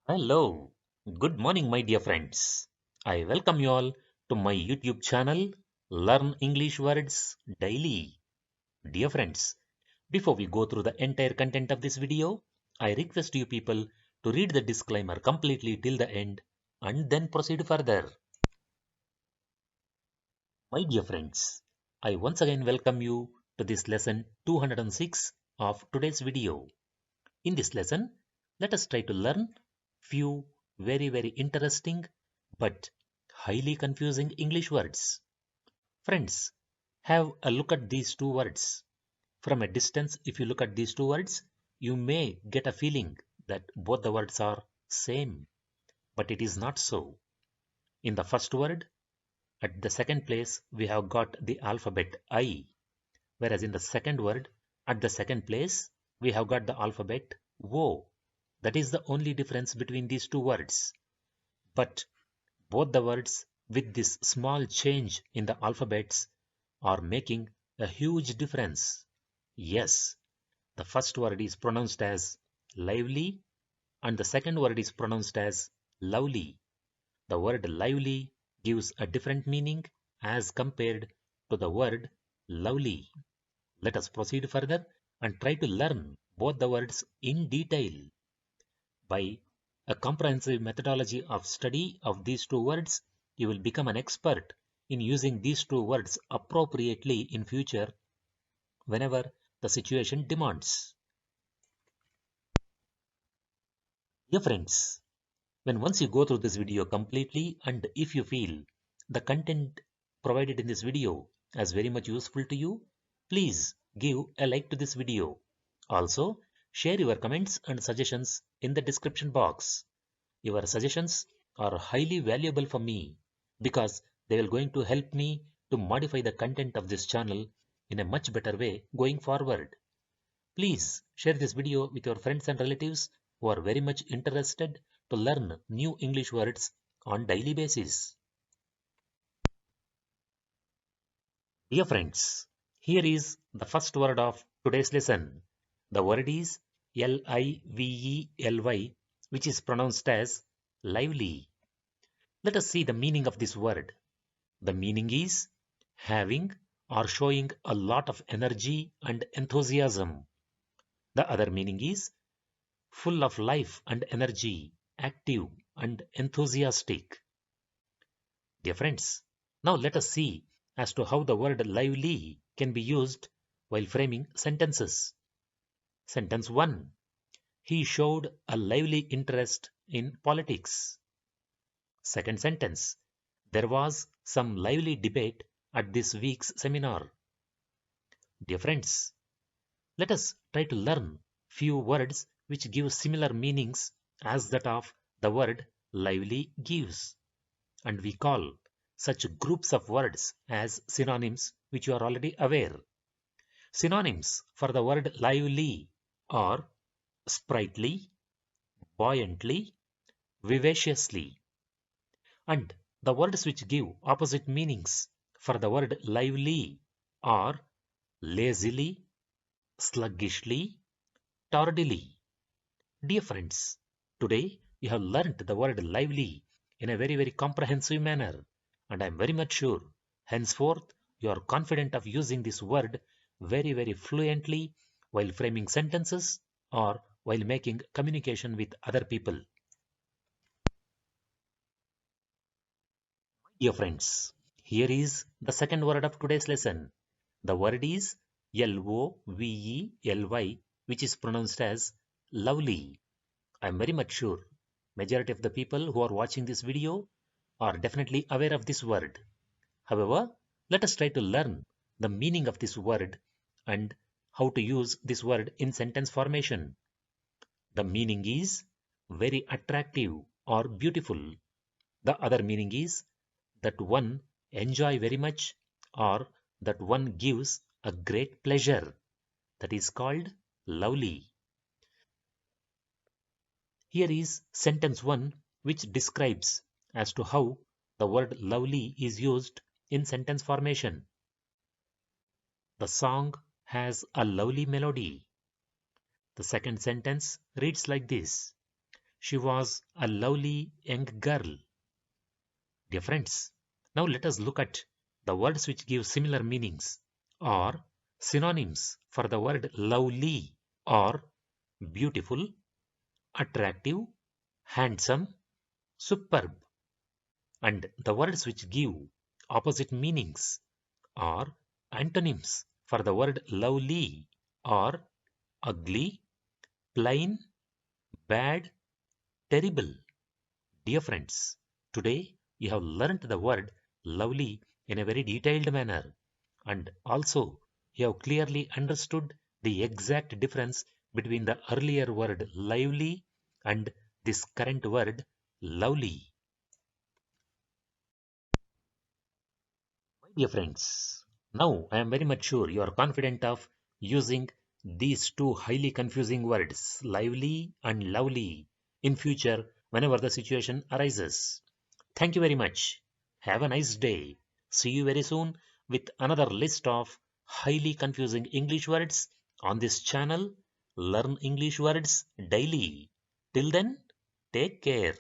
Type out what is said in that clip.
Hello, good morning, my dear friends. I welcome you all to my YouTube channel, Learn English Words Daily. Dear friends, before we go through the entire content of this video, I request you people to read the disclaimer completely till the end and then proceed further. My dear friends, I once again welcome you to this lesson 206 of today's video. In this lesson, let us try to learn few very interesting but highly confusing English words. Friends, have a look at these two words. From a distance, if you look at these two words, you may get a feeling that both the words are same, but it is not so. In the first word, at the second place, we have got the alphabet I, whereas in the second word, at the second place, we have got the alphabet O. That is the only difference between these two words. But both the words with this small change in the alphabets are making a huge difference. Yes, the first word is pronounced as lively and the second word is pronounced as lovely. The word lively gives a different meaning as compared to the word lovely. Let us proceed further and try to learn both the words in detail. By a comprehensive methodology of study of these two words, you will become an expert in using these two words appropriately in future whenever the situation demands. Dear friends, when once you go through this video completely and if you feel the content provided in this video as very much useful to you, please give a like to this video. Also, share your comments and suggestions in the description box. Your suggestions are highly valuable for me because they will going to help me to modify the content of this channel in a much better way going forward. Please share this video with your friends and relatives who are very much interested to learn new English words on daily basis. Dear friends, here is the first word of today's lesson. The word is Lively, which is pronounced as lively. Let us see the meaning of this word. The meaning is having or showing a lot of energy and enthusiasm. The other meaning is full of life and energy, active and enthusiastic. Dear friends, now let us see as to how the word lively can be used while framing sentences. Sentence 1. He showed a lively interest in politics. Second sentence. There was some lively debate at this week's seminar. Dear friends, let us try to learn few words which give similar meanings as that of the word lively gives. And we call such groups of words as synonyms, which you are already aware. Synonyms for the word lively are sprightly, buoyantly, vivaciously. And the words which give opposite meanings for the word lively are lazily, sluggishly, tardily. Dear friends, today you have learnt the word lively in a very comprehensive manner, and I am very much sure henceforth you are confident of using this word very fluently while framing sentences or while making communication with other people. Dear friends, here is the second word of today's lesson. The word is Lovely, which is pronounced as lovely. I am very much sure majority of the people who are watching this video are definitely aware of this word. However, let us try to learn the meaning of this word and how to use this word in sentence formation. The meaning is very attractive or beautiful. The other meaning is that one enjoy very much or that one gives a great pleasure. That is called lovely. Here is sentence 1 which describes as to how the word lovely is used in sentence formation. The song has a lovely melody. The second sentence reads like this. She was a lovely young girl. Dear friends, now let us look at the words which give similar meanings or synonyms for the word lovely or beautiful, attractive, handsome, superb. And the words which give opposite meanings are antonyms for the word lovely or ugly, plain, bad, terrible. Dear friends, today we have learnt the word lovely in a very detailed manner, and also you have clearly understood the exact difference between the earlier word lively and this current word lovely. My dear friends, now I am very much sure you are confident of using these two highly confusing words, lively and lovely, in future whenever the situation arises. Thank you very much. Have a nice day. See you very soon with another list of highly confusing English words on this channel. Learn English words daily. Till then, take care.